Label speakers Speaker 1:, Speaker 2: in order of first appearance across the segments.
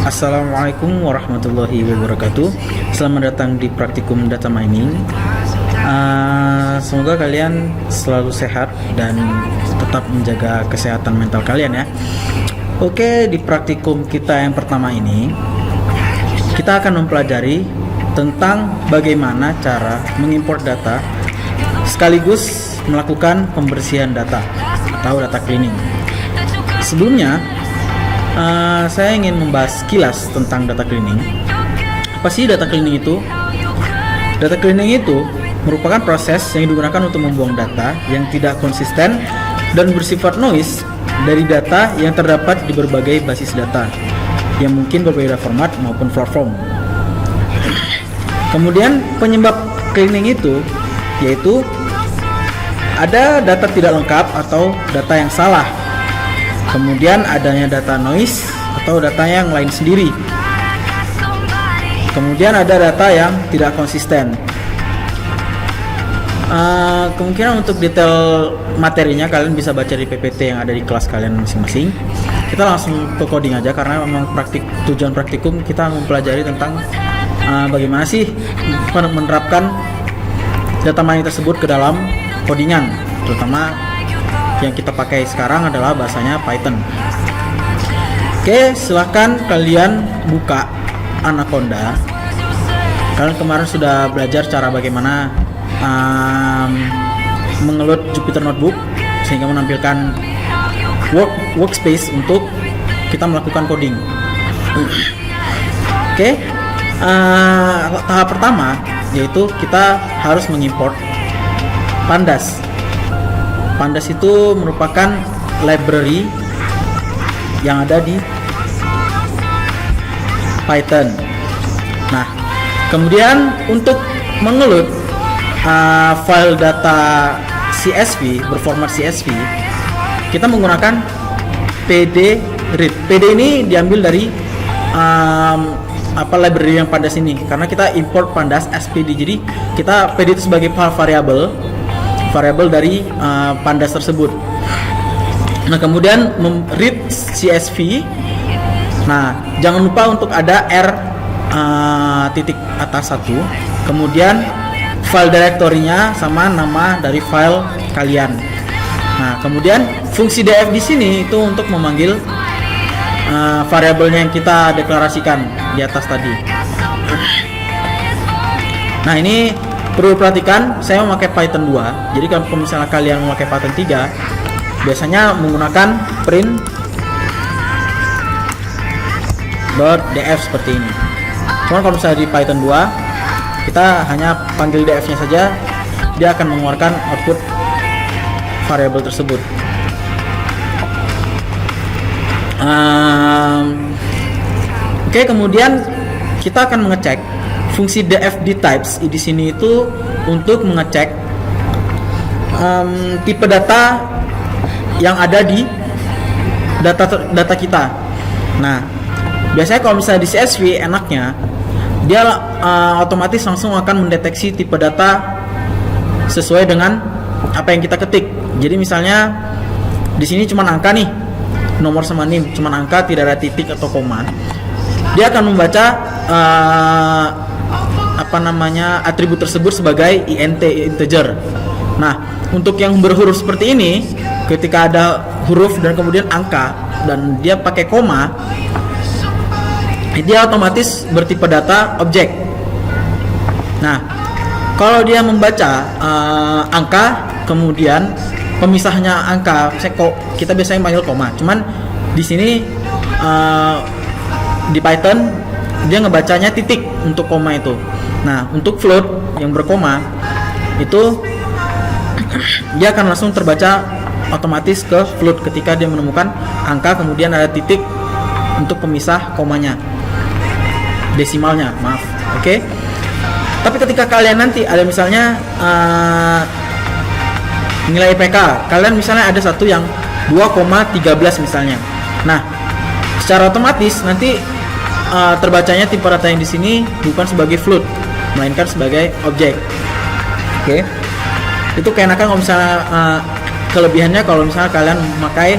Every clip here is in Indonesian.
Speaker 1: Assalamualaikum warahmatullahi wabarakatuh. Selamat datang di Praktikum Data Mining. Semoga kalian selalu sehat dan tetap menjaga kesehatan mental kalian ya. Oke, di praktikum kita yang pertama ini kita akan mempelajari tentang bagaimana cara mengimport data sekaligus melakukan pembersihan data atau data cleaning. Sebelumnya saya ingin membahas sekilas tentang data cleaning. Apa sih data cleaning itu? Data cleaning itu merupakan proses yang digunakan untuk membuang data yang tidak konsisten dan bersifat noise dari data yang terdapat di berbagai basis data yang mungkin berbeda format maupun platform. Kemudian penyebab cleaning itu yaitu ada data tidak lengkap atau data yang salah. Kemudian adanya data noise atau data yang lain sendiri. Kemudian ada data yang tidak konsisten. Kemungkinan untuk detail materinya kalian bisa baca di PPT yang ada di kelas kalian masing-masing. Kita langsung ke coding aja karena memang tujuan praktikum kita mempelajari tentang bagaimana sih menerapkan data mining tersebut ke dalam codingan, terutama yang kita pakai sekarang adalah bahasanya Python. Oke, silahkan kalian buka Anaconda. Kalian kemarin sudah belajar cara bagaimana mengeload Jupyter Notebook sehingga menampilkan workspace untuk kita melakukan coding. Oke, tahap pertama yaitu kita harus mengimport Pandas. Pandas itu merupakan library yang ada di Python. Nah, kemudian untuk mengeload file data CSV berformat CSV, kita menggunakan pd-read. PD ini diambil dari library yang Pandas ini, karena kita import Pandas as PD. Jadi kita PD itu sebagai variabel dari Pandas tersebut. Nah, kemudian read CSV. Nah, jangan lupa untuk ada R titik atas 1. Kemudian file directory-nya sama nama dari file kalian. Nah, kemudian fungsi df di sini itu untuk memanggil variabelnya yang kita deklarasikan di atas tadi. Nah, ini perlu perhatikan, saya memakai Python 2. Jadi kalau misalnya kalian memakai Python 3, biasanya menggunakan print.df seperti ini. Cuma kalau misalnya di Python 2, kita hanya panggil df-nya saja, dia akan mengeluarkan output variabel tersebut. Oke, kemudian kita akan mengecek fungsi dfdtypes di sini itu untuk mengecek tipe data yang ada di data kita. Nah, biasanya kalau misalnya di CSV enaknya dia otomatis langsung akan mendeteksi tipe data sesuai dengan apa yang kita ketik. Jadi misalnya di sini cuma angka nih, nomor sama NIM, cuma angka, tidak ada titik atau koma. Dia akan membaca atribut tersebut sebagai int, integer. Nah, untuk yang berhuruf seperti ini, ketika ada huruf dan kemudian angka dan dia pakai koma, dia otomatis bertipe data objek. Nah, kalau dia membaca angka kemudian pemisahnya angka, kita biasanya panggil koma. Cuman di sini di Python dia ngebacanya titik untuk koma itu. Nah, untuk float yang berkoma itu dia akan langsung terbaca otomatis ke float ketika dia menemukan angka kemudian ada titik untuk pemisah komanya, desimalnya, maaf. Oke. Tapi ketika kalian nanti ada misalnya nilai IPK, kalian misalnya ada satu yang 2,13 misalnya. Nah, secara otomatis nanti terbacanya tipe data yang di sini bukan sebagai float, melainkan sebagai objek. Oke. Itu keenakan kalau misalnya kelebihannya kalau misalnya kalian memakai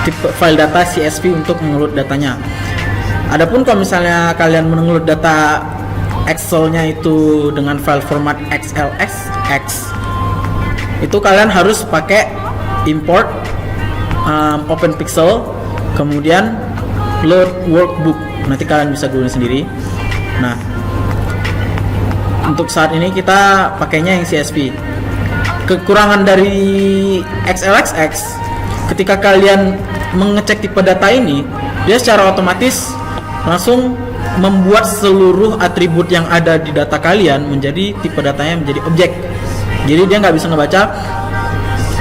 Speaker 1: tipe file data CSV untuk mengeload datanya. Adapun kalau misalnya kalian mendownload data Excel-nya itu dengan file format XLSX, itu kalian harus pakai import open pixel, kemudian load workbook. Nanti kalian bisa googling sendiri. Nah, untuk saat ini kita pakainya yang CSV. Kekurangan dari XLSX, ketika kalian mengecek tipe data ini, dia secara otomatis langsung membuat seluruh atribut yang ada di data kalian menjadi tipe datanya menjadi objek. Jadi dia nggak bisa ngebaca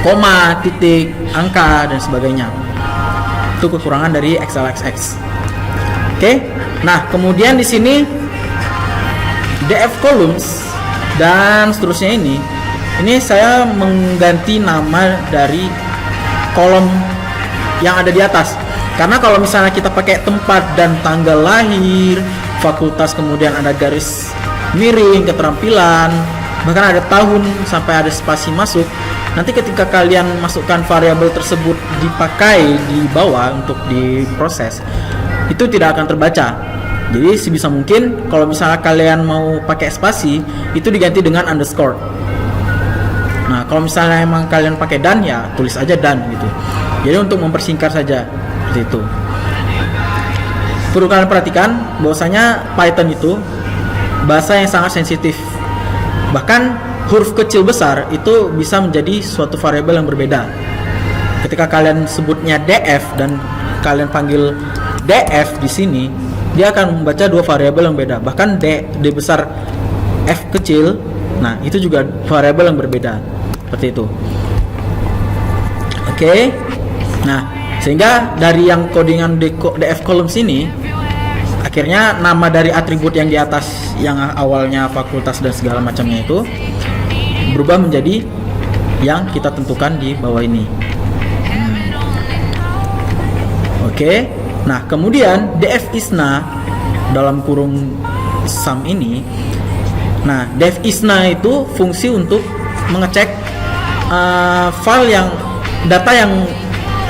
Speaker 1: koma, titik, angka dan sebagainya. Itu kekurangan dari XLSX. Oke. Nah, kemudian di sini df columns dan seterusnya ini saya mengganti nama dari kolom yang ada di atas. Karena kalau misalnya kita pakai tempat dan tanggal lahir, fakultas, kemudian ada garis miring, keterampilan, bahkan ada tahun sampai ada spasi masuk, nanti ketika kalian masukkan variabel tersebut dipakai di bawah untuk diproses, itu tidak akan terbaca. Jadi sebisa mungkin kalau misalnya kalian mau pakai spasi, itu diganti dengan underscore. Nah, kalau misalnya emang kalian pakai dan, ya tulis aja dan gitu. Jadi untuk mempersingkat saja seperti itu. Perlu kalian perhatikan bahwasanya Python itu bahasa yang sangat sensitif. Bahkan huruf kecil besar itu bisa menjadi suatu variabel yang berbeda. Ketika kalian sebutnya df dan kalian panggil df di sini, dia akan membaca dua variabel yang beda. Bahkan d besar f kecil, nah itu juga variabel yang berbeda. Seperti itu. Oke. Nah, sehingga dari yang codingan df columns ini, akhirnya nama dari atribut yang di atas yang awalnya fakultas dan segala macamnya itu berubah menjadi yang kita tentukan di bawah ini. Oke. Nah, kemudian df isna dalam kurung sum ini. Nah, def isna itu fungsi untuk mengecek file yang data yang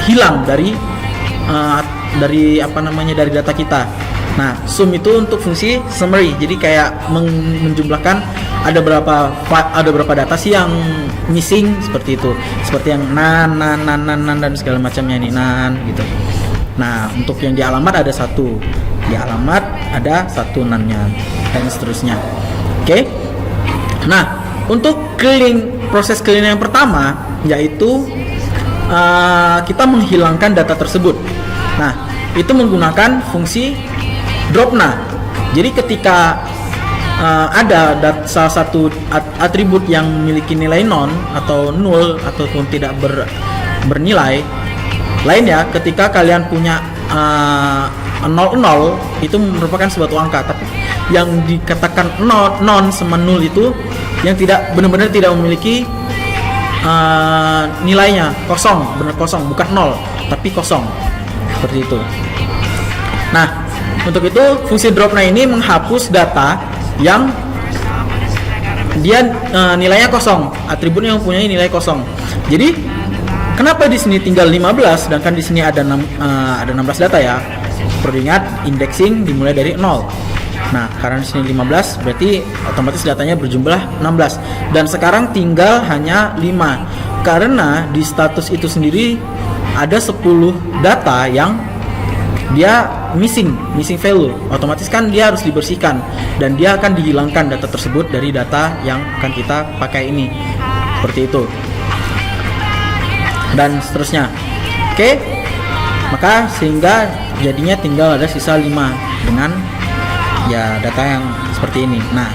Speaker 1: hilang dari dari data kita. Nah, sum itu untuk fungsi summary. Jadi kayak menjumlahkan ada berapa data sih yang missing seperti itu. Seperti yang nan dan segala macamnya nih, nan gitu. Nah, untuk yang di alamat ada satu. Di alamat ada satu nannya dan seterusnya. Oke. Nah, untuk proses cleaning yang pertama yaitu kita menghilangkan data tersebut. Nah, itu menggunakan fungsi dropna. Jadi ketika ada salah satu atribut yang memiliki nilai non atau null ataupun tidak bernilai, lainnya ketika kalian punya 00 itu merupakan suatu angka, tapi yang dikatakan non sama null itu yang tidak benar-benar tidak memiliki nilainya, kosong, benar kosong, bukan nol tapi kosong, seperti itu. Nah, untuk itu fungsi dropna ini menghapus data yang dia nilainya kosong, atributnya yang mempunyai nilai kosong. Jadi kenapa di sini tinggal 15 sedangkan di sini ada 16 data ya? Perlu ingat indexing dimulai dari 0. Nah, karena di sini 15 berarti otomatis datanya berjumlah 16 dan sekarang tinggal hanya 5 karena di status itu sendiri ada 10 data yang dia missing value. Otomatis kan dia harus dibersihkan dan dia akan dihilangkan data tersebut dari data yang akan kita pakai ini. Seperti itu. Dan seterusnya. Oke. Maka sehingga jadinya tinggal ada sisa 5 dengan ya data yang seperti ini. Nah,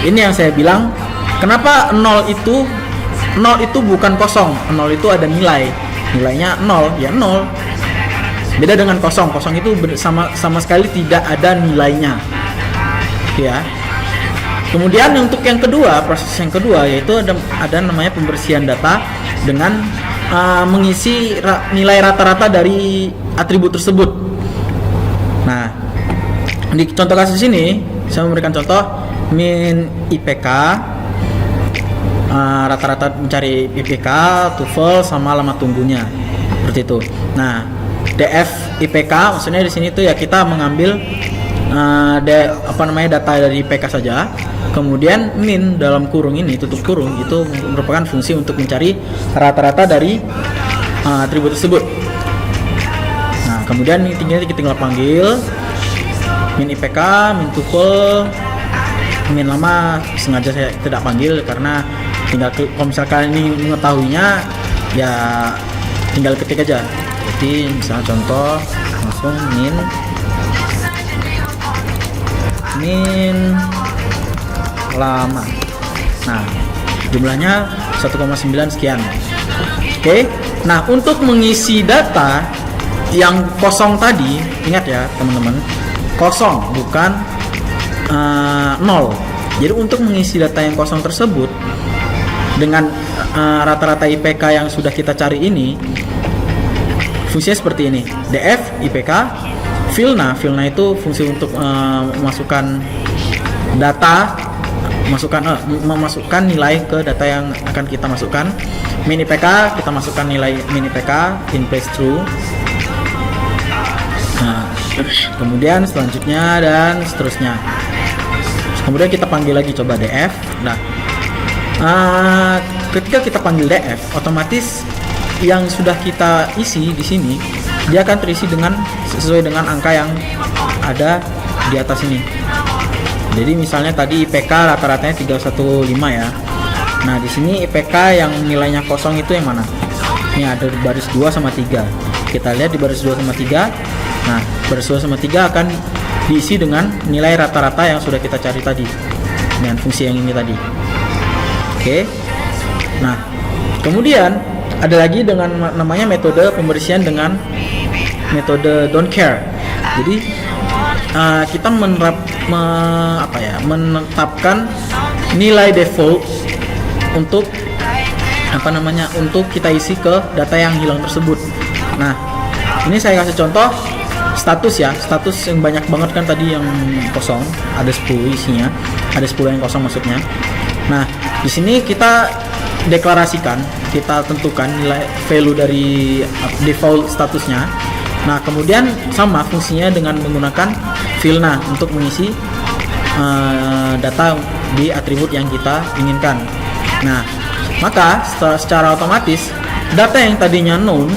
Speaker 1: ini yang saya bilang kenapa 0 itu bukan kosong. 0 itu ada nilainya 0 ya 0. Beda dengan kosong itu sama sekali tidak ada nilainya ya. Kemudian untuk yang kedua, proses yang kedua yaitu ada namanya pembersihan data dengan mengisi nilai rata-rata dari atribut tersebut. Nah, di contoh kasus ini saya memberikan contoh min IPK, rata-rata mencari IPK, TOEFL sama alamat tunggunya seperti itu. Nah, df IPK, maksudnya di sini tuh ya kita mengambil data dari IPK saja. Kemudian min dalam kurung ini, tutup kurung, itu merupakan fungsi untuk mencari rata-rata dari atribut tersebut. Nah, kemudian ini tinggal panggil min IPK, min tuple, min lama sengaja saya tidak panggil karena tinggal kalau misalkan ini mengetahuinya ya tinggal ketik aja. Jadi misalnya contoh langsung min lama. Nah, jumlahnya 1,9 sekian. Oke. Nah, untuk mengisi data yang kosong tadi, ingat ya teman-teman, kosong bukan 0. Jadi untuk mengisi data yang kosong tersebut dengan rata-rata IPK yang sudah kita cari ini, fungsinya seperti ini. df IPK filna itu fungsi untuk memasukkan data, memasukkan nilai ke data yang akan kita masukkan. Min IPK kita masukkan nilai min IPK in place true. Nah, kemudian selanjutnya dan seterusnya. Kemudian kita panggil lagi coba df. Nah, ketika kita panggil df, otomatis yang sudah kita isi di sini dia akan terisi sesuai dengan angka yang ada di atas ini. Jadi misalnya tadi IPK rata-ratanya 315 ya. Nah, di sini IPK yang nilainya kosong itu yang mana? Ini ada di baris 2 sama 3. Kita lihat di baris 2 sama 3. Nah, baris 2 sama 3 akan diisi dengan nilai rata-rata yang sudah kita cari tadi dengan fungsi yang ini tadi. Oke. Nah, kemudian ada lagi dengan namanya metode pembersihan dengan metode don't care. Jadi kita menetapkan nilai default untuk untuk kita isi ke data yang hilang tersebut. Nah, ini saya kasih contoh status ya, status yang banyak banget kan tadi yang kosong, ada 10 isinya, ada 10 yang kosong maksudnya. Nah, di sini kita deklarasikan, kita tentukan nilai value dari default statusnya. Nah, kemudian sama fungsinya dengan menggunakan filna untuk mengisi data di atribut yang kita inginkan. Nah, maka secara otomatis data yang tadinya known,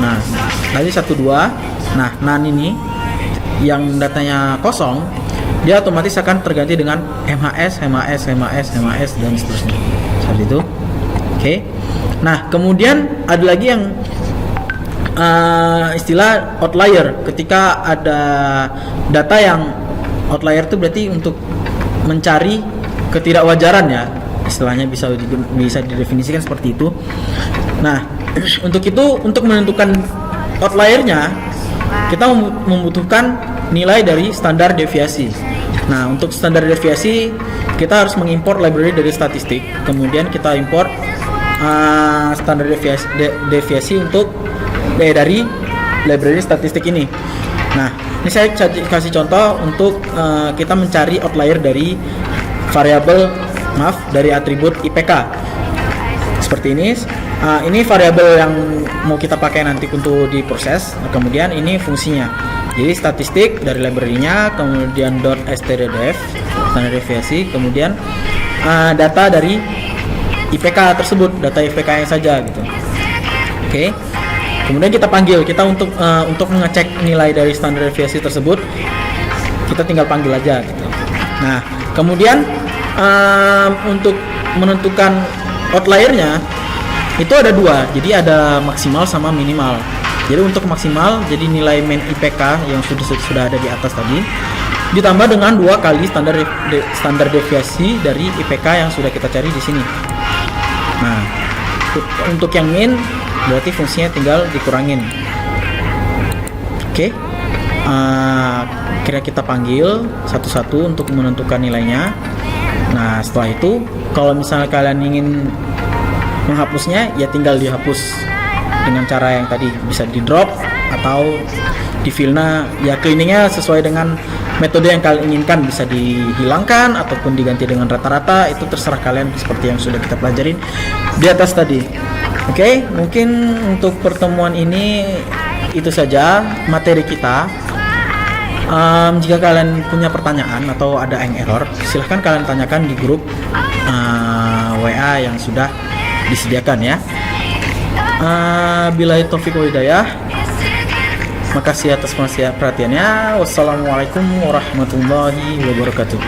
Speaker 1: nah tadi 1 2, nah nan ini yang datanya kosong, dia otomatis akan terganti dengan MHS dan seterusnya. Seperti itu. Oke. Nah, kemudian ada lagi yang istilah outlier. Ketika ada data yang outlier itu berarti untuk mencari ketidakwajaran ya, istilahnya bisa didefinisikan seperti itu. Nah, untuk itu, untuk menentukan outliernya kita membutuhkan nilai dari standar deviasi. Nah, untuk standar deviasi kita harus mengimpor library dari statistik, kemudian kita import standar deviasi untuk dari library statistik ini. Nah, ini saya kasih contoh untuk kita mencari outlier dari dari atribut IPK. Seperti ini. Ini variabel yang mau kita pakai nanti untuk diproses. Kemudian ini fungsinya. Jadi statistik dari library-nya, kemudian .stdef standar deviasi, kemudian data dari IPK tersebut, data IPK-nya saja gitu. Oke. Kemudian kita panggil, kita untuk mengecek nilai dari standar deviasi tersebut, kita tinggal panggil aja gitu. Nah, kemudian untuk menentukan outliernya itu ada 2, jadi ada maksimal sama minimal. Jadi untuk maksimal, jadi nilai main IPK yang sudah ada di atas tadi ditambah dengan 2 kali standar deviasi dari IPK yang sudah kita cari di sini. Nah, untuk yang min berarti fungsinya tinggal dikurangin. Oke. Kira kita panggil satu-satu untuk menentukan nilainya. Nah, setelah itu kalau misalnya kalian ingin menghapusnya, ya tinggal dihapus dengan cara yang tadi, bisa di drop atau di filna. Ya, cleaningnya sesuai dengan metode yang kalian inginkan, bisa dihilangkan ataupun diganti dengan rata-rata, itu terserah kalian seperti yang sudah kita pelajarin di atas tadi. Oke, mungkin untuk pertemuan ini itu saja materi kita. Jika kalian punya pertanyaan atau ada yang error, silahkan kalian tanyakan di grup WA yang sudah disediakan ya. Billahi taufiq wal hidayah. Makasih atas perhatiannya. Wassalamualaikum warahmatullahi wabarakatuh.